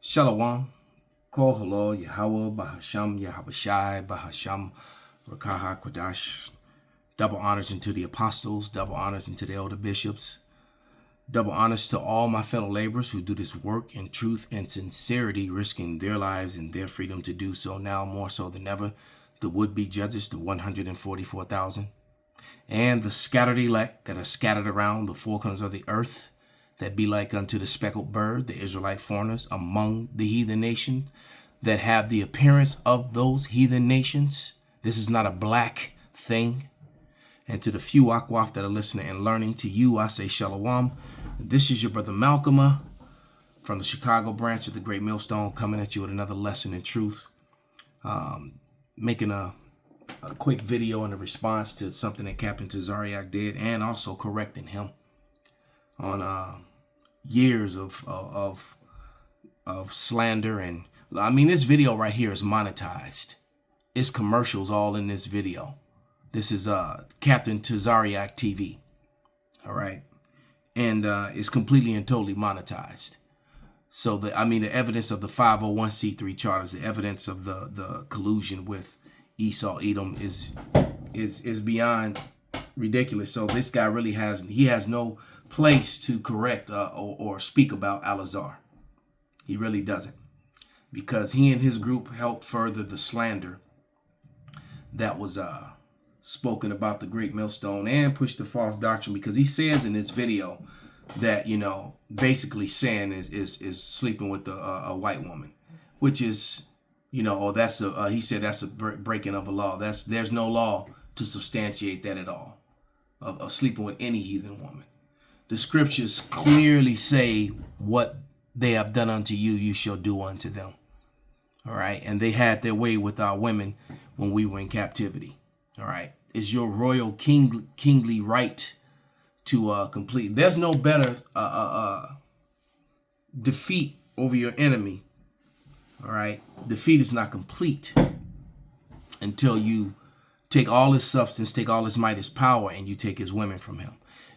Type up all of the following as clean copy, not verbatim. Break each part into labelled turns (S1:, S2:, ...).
S1: Shalom, Kol Halal, Yahweh, Bahasham, Yahabashai, Bahasham, Rakaha, Kwadash. Double honors unto the apostles, double honors unto the elder bishops, double honors to all my fellow laborers who do this work in truth and sincerity, risking their lives and their freedom to do so now more so than ever. The would-be judges, the 144,000, and the scattered elect that are scattered around the four corners of the earth, that be like unto the speckled bird, the Israelite foreigners among the heathen nations, that have the appearance of those heathen nations. This is not a black thing. And to the few Akwaf that are listening and learning, to you I say Shalom. This is your brother Malcolm from the Chicago branch of the Great Millstone, coming at you with another lesson in truth. Making a quick video in a response to something that Captain Tazariak did, and also correcting him on years of slander. And I mean, this video right here is monetized. It's commercials all in this video. This is Captain Tazariak TV. All right. And it's completely and totally monetized. So the evidence of the 501c3 charters, the evidence of the collusion with Esau Edom is beyond ridiculous. So this guy really has no place to correct or speak about Al-Azhar. He really doesn't, because he and his group helped further the slander that was spoken about the Great Millstone, and push the false doctrine, because he says in this video that, you know, basically sin is sleeping with a white woman, which is, you know, he said that's a breaking of a law. There's no law to substantiate that at all, of sleeping with any heathen woman. The scriptures clearly say, what they have done unto you, you shall do unto them. All right. And they had their way with our women when we were in captivity. All right. It's your royal kingly right to complete. There's no better defeat over your enemy. All right. Defeat is not complete until you take all his substance, take all his might, his power, and you take his women from him.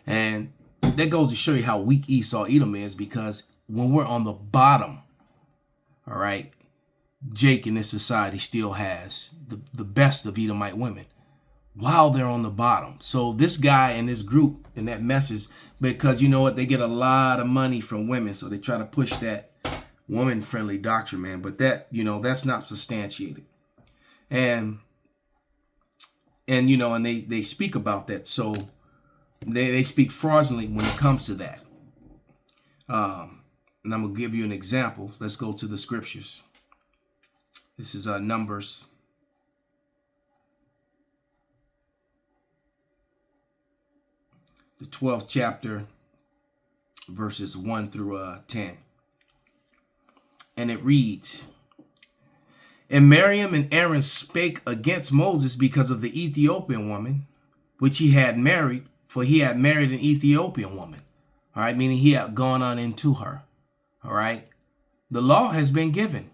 S1: And that goes to show you how weak Esau Edom is, because when we're on the bottom, all right, Jake in this society still has the best of Edomite women while they're on the bottom. So this guy and this group and that message, because you know what, they get a lot of money from women, so they try to push that woman-friendly doctrine, man. But that, you know, that's not substantiated. And you know, and they speak about that. So they speak fraudulently when it comes to that. And I'm going to give you an example. Let's go to the scriptures. This is Numbers. The 12th chapter, verses 1 through 10. And it reads, "And Miriam and Aaron spake against Moses because of the Ethiopian woman, which he had married, for he had married an Ethiopian woman." All right, meaning he had gone on into her. All right. The law has been given.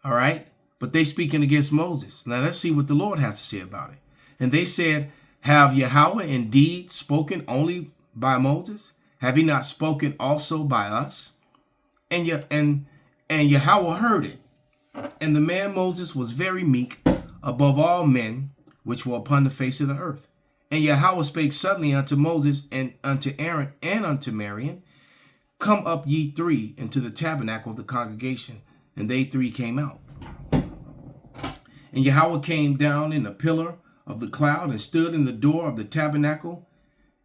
S1: All right. But they speaking against Moses. Now let's see what the Lord has to say about it. And they said, "Have Yahweh indeed spoken only by Moses? Have he not spoken also by us?" And Yahweh heard it. And the man Moses was very meek above all men which were upon the face of the earth. And Yahweh spake suddenly unto Moses and unto Aaron and unto Miriam, "Come up ye three into the tabernacle of the congregation." And they three came out. And Yahweh came down in a pillar of the cloud and stood in the door of the tabernacle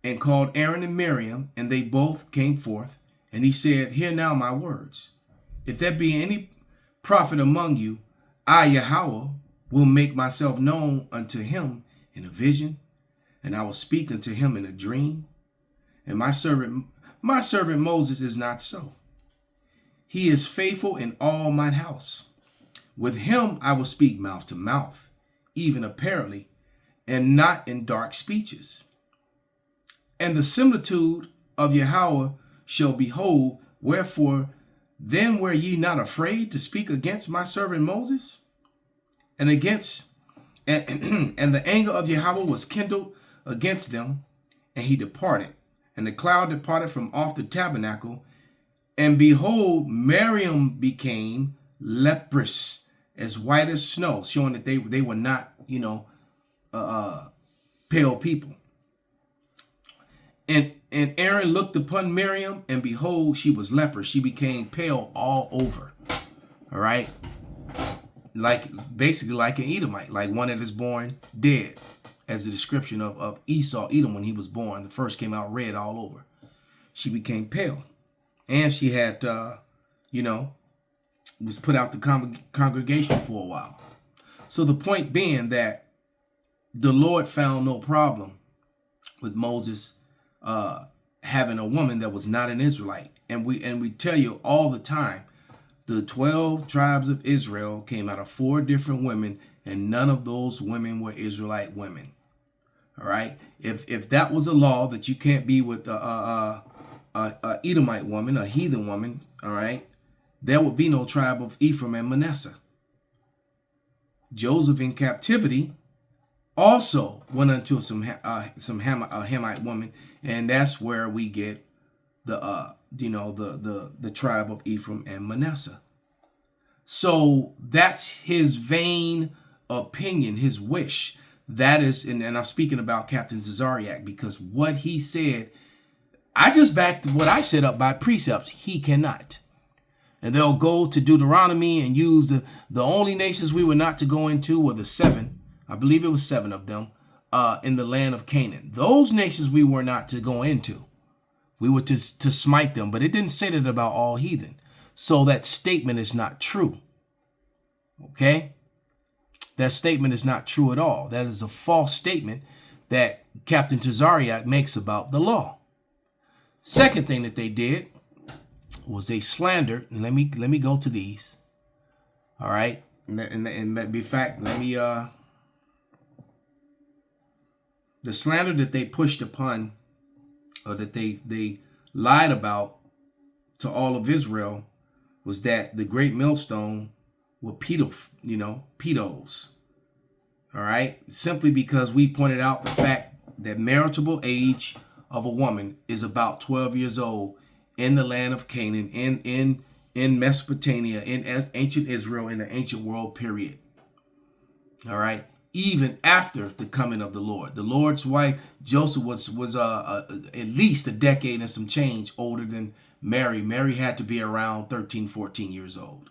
S1: and called Aaron and Miriam, and they both came forth. And he said, "Hear now my words. If there be any prophet among you, I, Yahweh, will make myself known unto him in a vision, and I will speak unto him in a dream. And my servant Moses is not so. He is faithful in all mine house. With him I will speak mouth to mouth, even apparently, and not in dark speeches. And the similitude of Yahweh shall behold, wherefore then were ye not afraid to speak against my servant Moses? And the anger of Yahweh was kindled against them, and he departed. And the cloud departed from off the tabernacle, And behold, Miriam became leprous, as white as snow, showing that they were not, pale people. And Aaron looked upon Miriam, and behold, she was leprous. She became pale all over. All right. Basically like an Edomite, like one that is born dead, as the description of Esau, Edom, when he was born. The first came out red all over. She became pale. And she had, was put out the congregation for a while. So the point being that the Lord found no problem with Moses having a woman that was not an Israelite. And we tell you all the time, the 12 tribes of Israel came out of 4 different women, and none of those women were Israelite women. All right. If that was a law that you can't be with a Edomite woman, a heathen woman, all right, there would be no tribe of Ephraim and Manasseh. Joseph in captivity also went unto some Hamite woman, and that's where we get the tribe of Ephraim and Manasseh. So that's his vain opinion, his wish. That is, and I'm speaking about Captain Zazariak, because what he said, I just backed what I set up by precepts. He cannot. And they'll go to Deuteronomy and use the only nations we were not to go into were the 7. I believe it was 7 of them in the land of Canaan. Those nations we were not to go into. We were to smite them, but it didn't say that about all heathen. So that statement is not true. Okay? That statement is not true at all. That is a false statement that Captain Tazariak makes about the law. Second thing that they did was they slandered, and let me go to these. All right? And in fact, the slander that they pushed upon, or that they lied about to all of Israel, was that the great millstone were pedos. All right? Simply because we pointed out the fact that marriageable age of a woman is about 12 years old in the land of Canaan, in Mesopotamia, in ancient Israel, in the ancient world period. All right? Even after the coming of the Lord. The Lord's wife, Joseph, was at least a decade and some change older than Mary. Mary had to be around 13, 14 years old.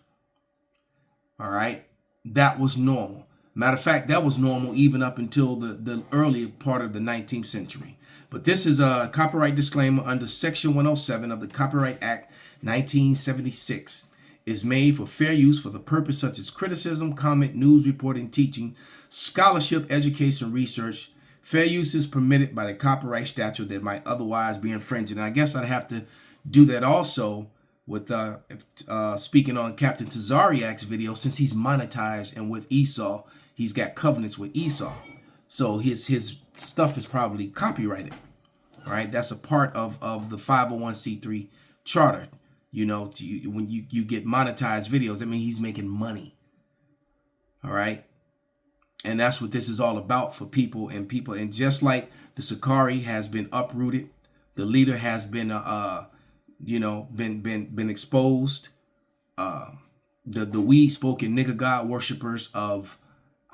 S1: All right? That was normal. Matter of fact, that was normal even up until the early part of the 19th century. But this is a copyright disclaimer under Section 107 of the Copyright Act 1976. Is made for fair use for the purpose such as criticism, comment, news reporting, teaching, scholarship, education, research. Fair use is permitted by the copyright statute that might otherwise be infringing. And I guess I'd have to do that also with speaking on Captain Tazariak's video, since he's monetized, and with Esau, he's got covenants with Esau. So his stuff is probably copyrighted. All right, that's a part of the 501c3 charter. When you get monetized videos, I mean, he's making money. All right. And that's what this is all about for people. And just like the Sakari has been uprooted, the leader has been, been exposed. The weed spoken nigger God worshipers of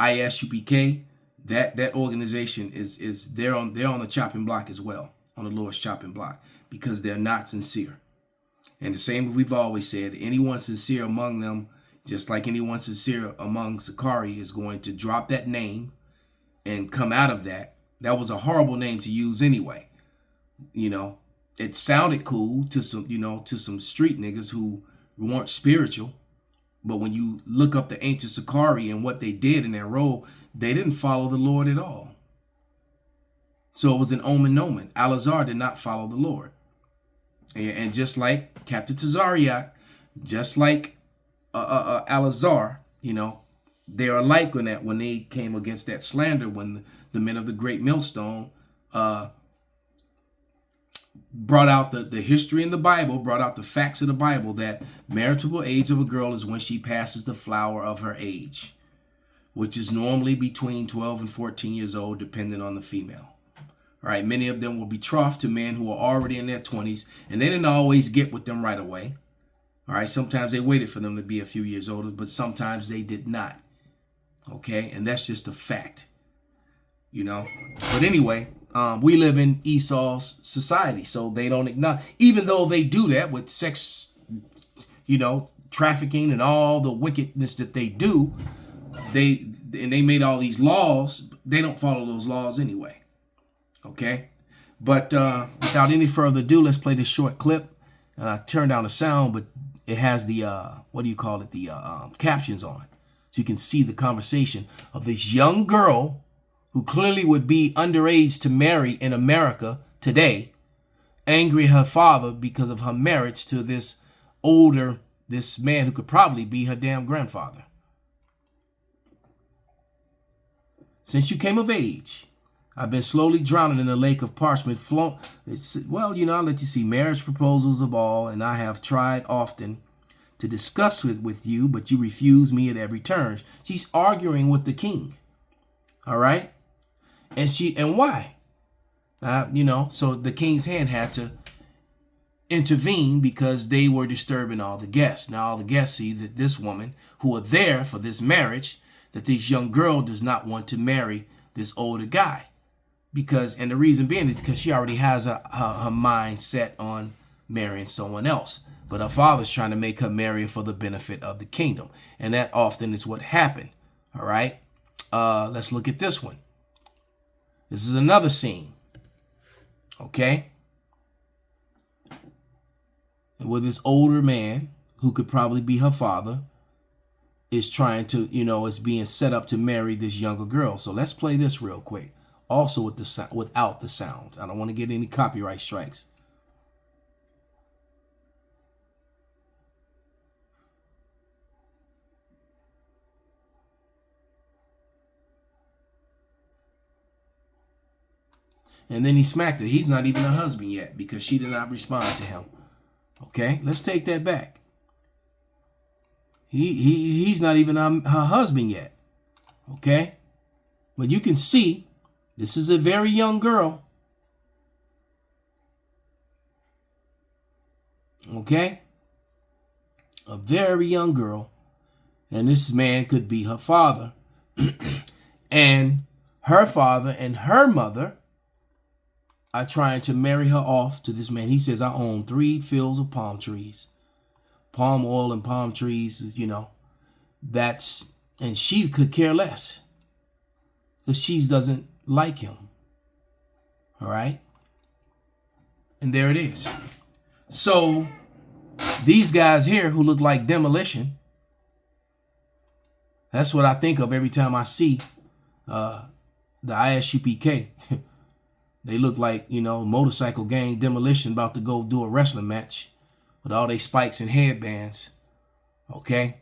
S1: ISUPK, that organization is they're on the chopping block as well, on the Lord's chopping block, because they're not sincere. And the same we've always said, anyone sincere among them, just like anyone sincere among Sakari, is going to drop that name and come out of that. That was a horrible name to use anyway. It sounded cool to some street niggas who weren't spiritual. But when you look up the ancient Sakari and what they did in their role, they didn't follow the Lord at all. So it was an omen. Alazar did not follow the Lord. And just like Captain Tazariak, just like Alazar, they're alike on that when they came against that slander, when the men of the great millstone brought out the history in the Bible, brought out the facts of the Bible, that marriageable age of a girl is when she passes the flower of her age, which is normally between 12 and 14 years old, depending on the female. All right, many of them were betrothed to men who were already in their 20s, and they didn't always get with them right away. All right, sometimes they waited for them to be a few years older, but sometimes they did not. Okay, and that's just a fact, you know. But anyway, we live in Esau's society, so they don't acknowledge, even though they do that with sex, you know, trafficking and all the wickedness that they do. They made all these laws. They don't follow those laws anyway. Okay, but without any further ado, let's play this short clip. Turn down the sound, but it has the the captions on, so you can see the conversation of this young girl who clearly would be underage to marry in America today, angry at her father because of her marriage to this man who could probably be her damn grandfather. Since you came of age, I've been slowly drowning in a lake of parchment. Well, you know, I'll let you see marriage proposals of all, and I have tried often to discuss with you, but you refuse me at every turn. She's arguing with the king. All right? And why? You know, so the king's hand had to intervene because they were disturbing all the guests. Now all the guests see that this woman, who are there for this marriage, that this young girl does not want to marry this older guy. And the reason being is because she already has her mind set on marrying someone else. But her father's trying to make her marry for the benefit of the kingdom. And that often is what happened. All right. Let's look at this one. This is another scene. Okay. With this older man, who could probably be her father, is trying to, you know, is being set up to marry this younger girl. So let's play this real quick. Also without the sound. I don't want to get any copyright strikes. And then he smacked her. He's not even a husband yet because she did not respond to him. Okay, let's take that back. He's not even her husband yet. Okay, but you can see this is a very young girl. Okay, a very young girl, and this man could be her father, and her father and her mother are trying to marry her off to this man. He says, I own 3 fields of palm trees. Palm oil and palm trees, you know, and she could care less because she doesn't like him. All right. And there it is. So these guys here who look like demolition, that's what I think of every time I see the ISUPK. They look like, you know, motorcycle gang demolition about to go do a wrestling match with all they spikes and headbands. Okay.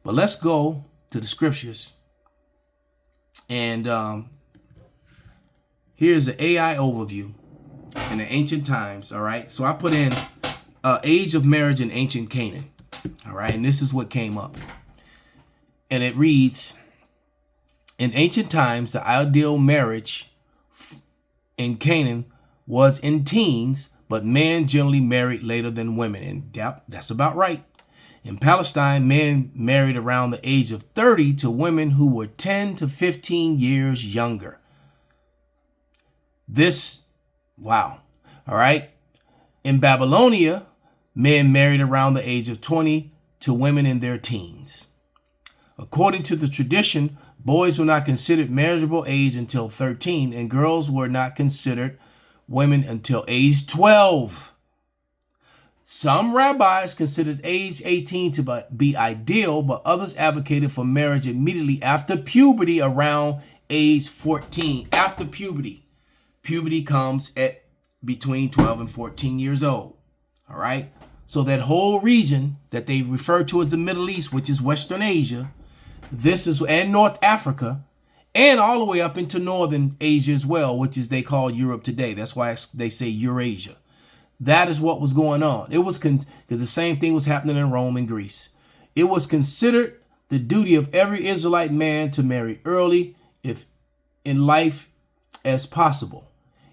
S1: But let's go to the scriptures. And here's the AI overview in the ancient times. All right. So I put in age of marriage in ancient Canaan. All right. And this is what came up. And it reads, in ancient times, the ideal marriage in Canaan was in teens, but men generally married later than women. And yep, that's about right. In Palestine, men married around the age of 30 to women who were 10 to 15 years younger. Wow. All right. In Babylonia, men married around the age of 20 to women in their teens. According to the tradition, boys were not considered marriageable age until 13, and girls were not considered women until age 12. Some rabbis considered age 18 to be ideal, but others advocated for marriage immediately after puberty around age 14. After puberty. Puberty comes at between 12 and 14 years old. All right. So that whole region that they refer to as the Middle East, which is Western Asia, and North Africa, and all the way up into Northern Asia as well, which is they call Europe today. That's why they say Eurasia. That is what was going on. It was because the same thing was happening in Rome and Greece. It was considered the duty of every Israelite man to marry early if in life as possible.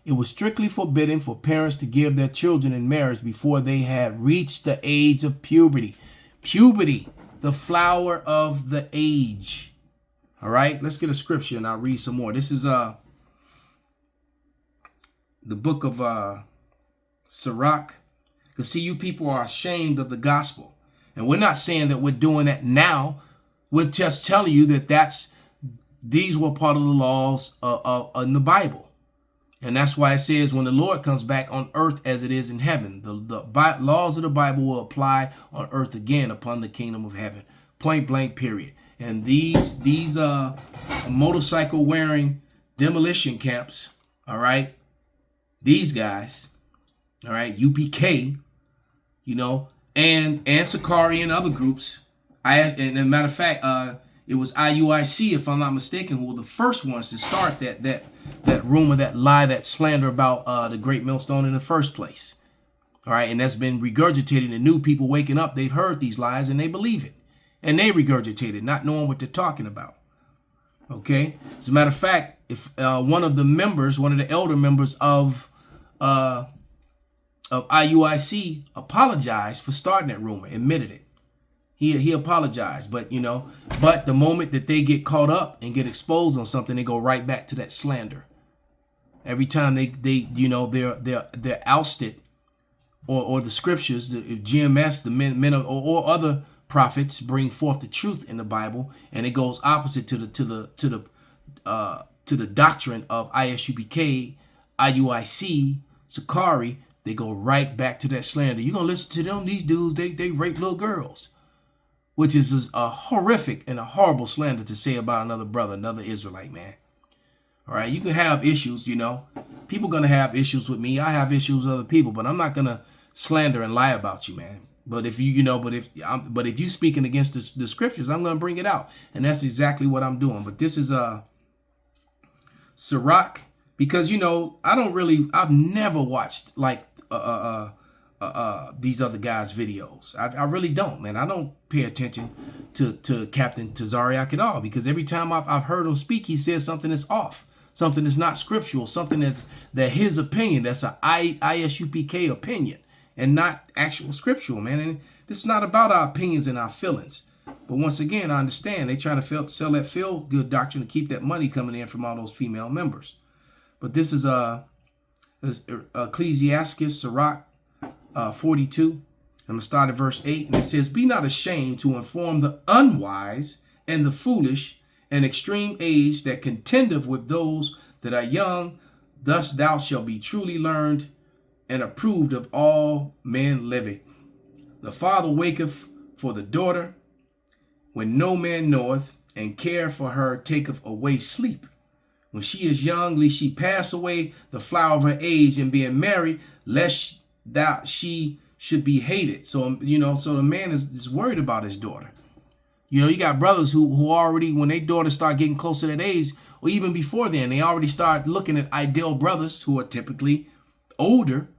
S1: It was strictly forbidden for parents to give their children in marriage before they had reached the age of puberty. Puberty, the flower of the age. All right, let's get a scripture and I'll read some more. This is the book of Sirach. Because see, you people are ashamed of the gospel. And we're not saying that we're doing that now. We're just telling you that these were part of the laws in the Bible. And that's why it says when the Lord comes back on earth as it is in heaven, the laws of the Bible will apply on earth again upon the kingdom of heaven. Point blank, period. And these motorcycle wearing demolition camps, all right, these guys, all right, UPK, you know, and Sakari and other groups. And as a matter of fact, it was IUIC, if I'm not mistaken, who were the first ones to start that rumor, that lie, that slander about the Great Millstone in the first place. All right, and that's been regurgitated, and new people waking up, they've heard these lies and they believe it. And they regurgitate it, not knowing what they're talking about. Okay, as a matter of fact, if one of the elder members of IUIC apologized for starting that rumor, admitted it. He apologized, but the moment that they get caught up and get exposed on something, they go right back to that slander. Every time they're ousted, or the scriptures, the GMS, the men or other prophets bring forth the truth in the Bible, and it goes opposite to the doctrine of ISUPK, IUIC, Sakari. They go right back to that slander. You're gonna listen to them? These dudes, they rape little girls. Which is a horrific and a horrible slander to say about another brother, another Israelite, man. All right, you can have issues, People going to have issues with me. I have issues with other people, but I'm not going to slander and lie about you, man. But if if you speaking against the scriptures, I'm going to bring it out. And that's exactly what I'm doing. But this is Sirach, because, I've never watched like these other guys' videos. I really don't, man. I don't pay attention to Captain Tazariak at all, because every time I've heard him speak, he says something that's off, something that's not scriptural, something that his opinion, that's a ISUPK opinion and not actual scriptural, man. And it's not about our opinions and our feelings. But once again, I understand they trying to sell that feel-good doctrine to keep that money coming in from all those female members. But this is Ecclesiastes, Sirach 42. I'm going to start at verse 8. And it says, "Be not ashamed to inform the unwise and the foolish and extreme age that contendeth with those that are young. Thus thou shalt be truly learned and approved of all men living. The father waketh for the daughter when no man knoweth, and care for her taketh away sleep. When she is young, lest she pass away the flower of her age, and being married, lest she should be hated." So, so the man is worried about his daughter. You got brothers who already, when their daughters start getting close to that age, or even before then, they already start looking at ideal brothers who are typically older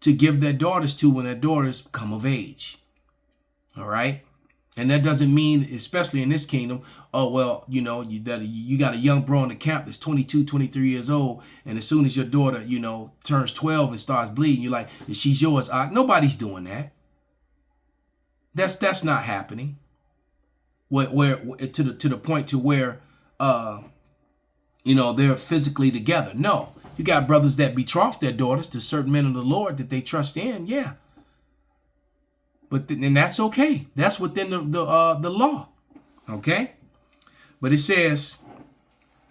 S1: to give their daughters to when their daughters come of age. All right. And that doesn't mean, especially in this kingdom, oh, well, you got a young bro in the camp that's 22, 23 years old. And as soon as your daughter, turns 12 and starts bleeding, you're like, she's yours. Nobody's doing that. That's not happening. Where to the point to where, they're physically together. No, you got brothers that betroth their daughters to certain men of the Lord that they trust in. Yeah. And that's okay. That's within the law. Okay. But it says,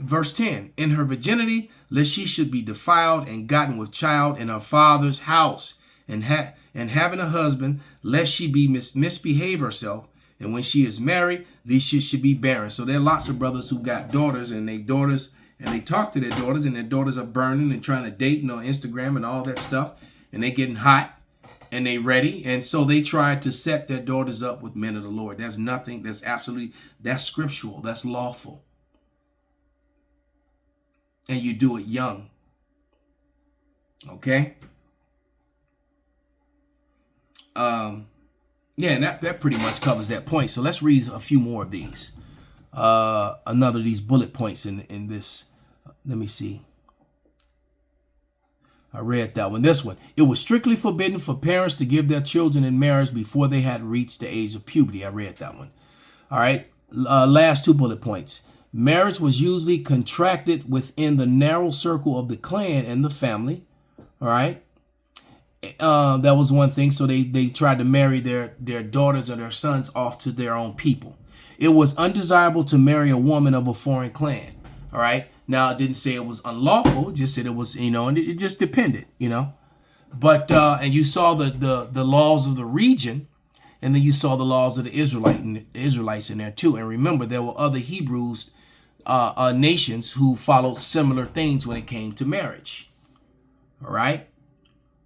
S1: verse 10, "In her virginity, lest she should be defiled and gotten with child in her father's house, and having a husband, lest she be misbehave herself. And when she is married, lest she should be barren." So there are lots of brothers who got daughters, and they talk to their daughters, and their daughters are burning and trying to date on Instagram and all that stuff, and they getting hot. And they ready, and so they try to set their daughters up with men of the Lord. That's nothing. That's scriptural. That's lawful. And you do it young. Okay. And that pretty much covers that point. So let's read a few more of these. Another of these bullet points in this. Let me see. I read that one. This one. It was strictly forbidden for parents to give their children in marriage before they had reached the age of puberty. I read that one. All right. Last 2 bullet points. Marriage was usually contracted within the narrow circle of the clan and the family. All right. That was one thing. So they tried to marry their daughters or their sons off to their own people. It was undesirable to marry a woman of a foreign clan. All right. Now, it didn't say it was unlawful. It just said it was, and it just depended, But, and you saw the laws of the region, and then you saw the laws of the Israelites in there too. And remember, there were other Hebrews nations who followed similar things when it came to marriage. All right.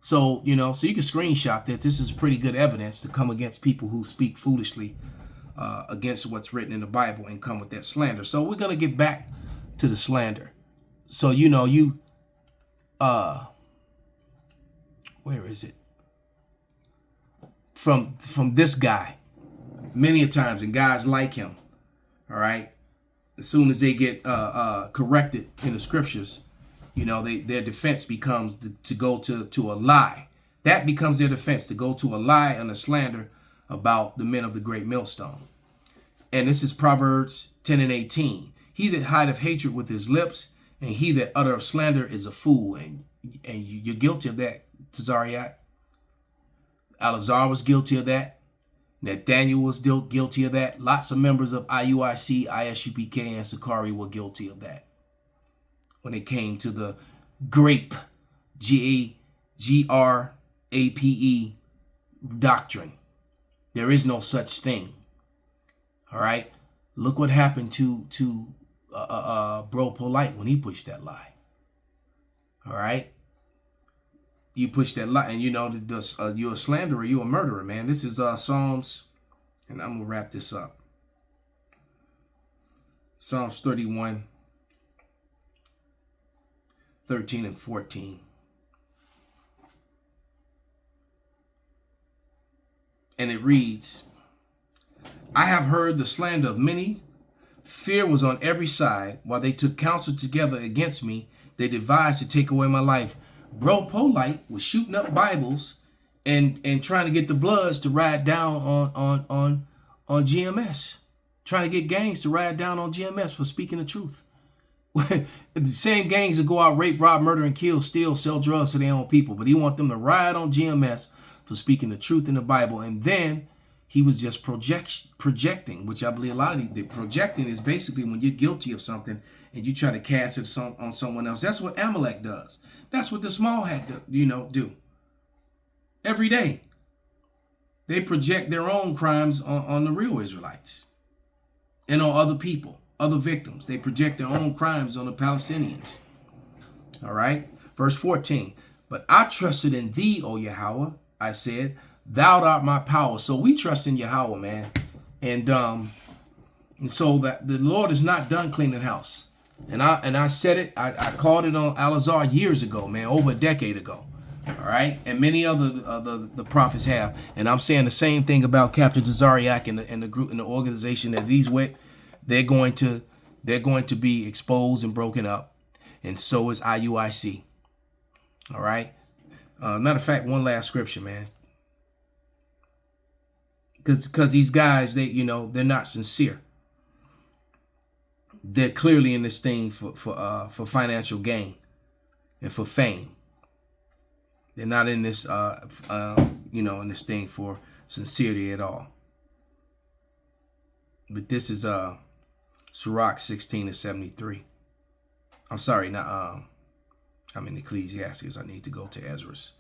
S1: So, so you can screenshot this. This is pretty good evidence to come against people who speak foolishly against what's written in the Bible and come with that slander. So we're going to get back to the slander. So, where is it? From this guy, many a times, and guys like him, all right, as soon as they get corrected in the scriptures, their defense becomes to go to a lie. That becomes their defense, to go to a lie and a slander about the men of the great millstone. And this is Proverbs 10:18. He that hideth hatred with his lips, and he that uttereth slander is a fool. And you're guilty of that, Tazariak. Alazar was guilty of that. Nathaniel was guilty of that. Lots of members of IUIC, ISUPK, and Sakari were guilty of that. When it came to the grape, GRAPE doctrine. There is no such thing. All right. Look what happened to Bro Polite when he pushed that lie. All right. You push that lie, and you're a slanderer, you're a murderer, man. This is Psalms, and I'm gonna wrap this up. Psalms 31, 13 and 14. And it reads, I have heard the slander of many. Fear was on every side. While they took counsel together against me, they devised to take away my life. Bro Polite was shooting up Bibles and trying to get the Bloods to ride down on GMS. Trying to get gangs to ride down on GMS for speaking the truth. The same gangs that go out, rape, rob, murder, and kill, steal, sell drugs to their own people. But he want them to ride on GMS for speaking the truth in the Bible. And then he was just projecting, which I believe a lot of the projecting is basically when you're guilty of something and you try to cast it on someone else. That's what Amalek does. That's what the small hat do. Every day. They project their own crimes on the real Israelites and on other people, other victims. They project their own crimes on the Palestinians. All right. Verse 14. But I trusted in thee, O Yahweh. I said, thou art my power. So we trust in Yahweh, man. And so that the Lord is not done cleaning house. And I said it, I called it on Alazar years ago, man, over a decade ago. All right. And many other the prophets have. And I'm saying the same thing about Captain Tazariak and the group and the organization that he's with. They're going to be exposed and broken up. And so is IUIC. All right. Matter of fact, one last scripture, man. Because these guys, they're not sincere. They're clearly in this thing for financial gain and for fame. They're not in this, in this thing for sincerity at all. But this is Sirach 16:73. I'm sorry, not I'm in Ecclesiastes. I need to go to Ezra's.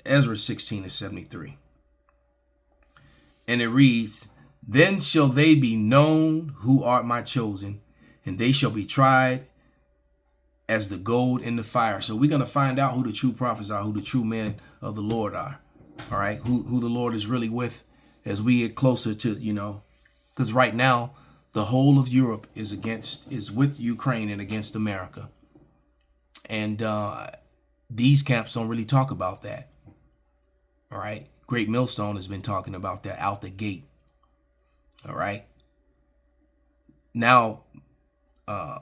S1: Ezra 16:73. And it reads, then shall they be known who are my chosen, and they shall be tried as the gold in the fire. So we're going to find out who the true prophets are, who the true men of the Lord are. All right. Who the Lord is really with as we get closer to, because right now the whole of Europe is with Ukraine and against America. And these camps don't really talk about that. All right. Great Millstone has been talking about that out the gate. All right. Now,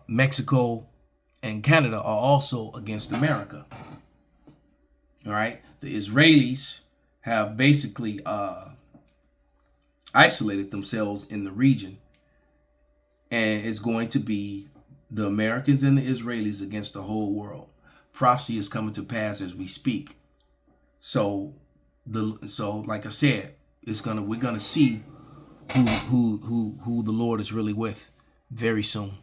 S1: Mexico and Canada are also against America. All right. The Israelis have basically isolated themselves in the region, and it's going to be the Americans and the Israelis against the whole world. Prophecy is coming to pass as we speak. So like I said, we're gonna see who the Lord is really with very soon.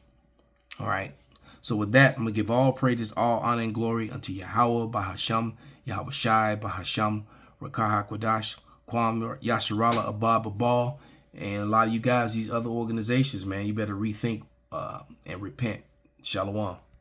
S1: All right. So with that, I'm gonna give all praises, all honor and glory unto Yahweh Bahasham, Yahweh Shai Bahasham, Rakah Hakwadash, Kwam Yasharala Abab Abal, and a lot of you guys, these other organizations, man, you better rethink and repent. Shalom.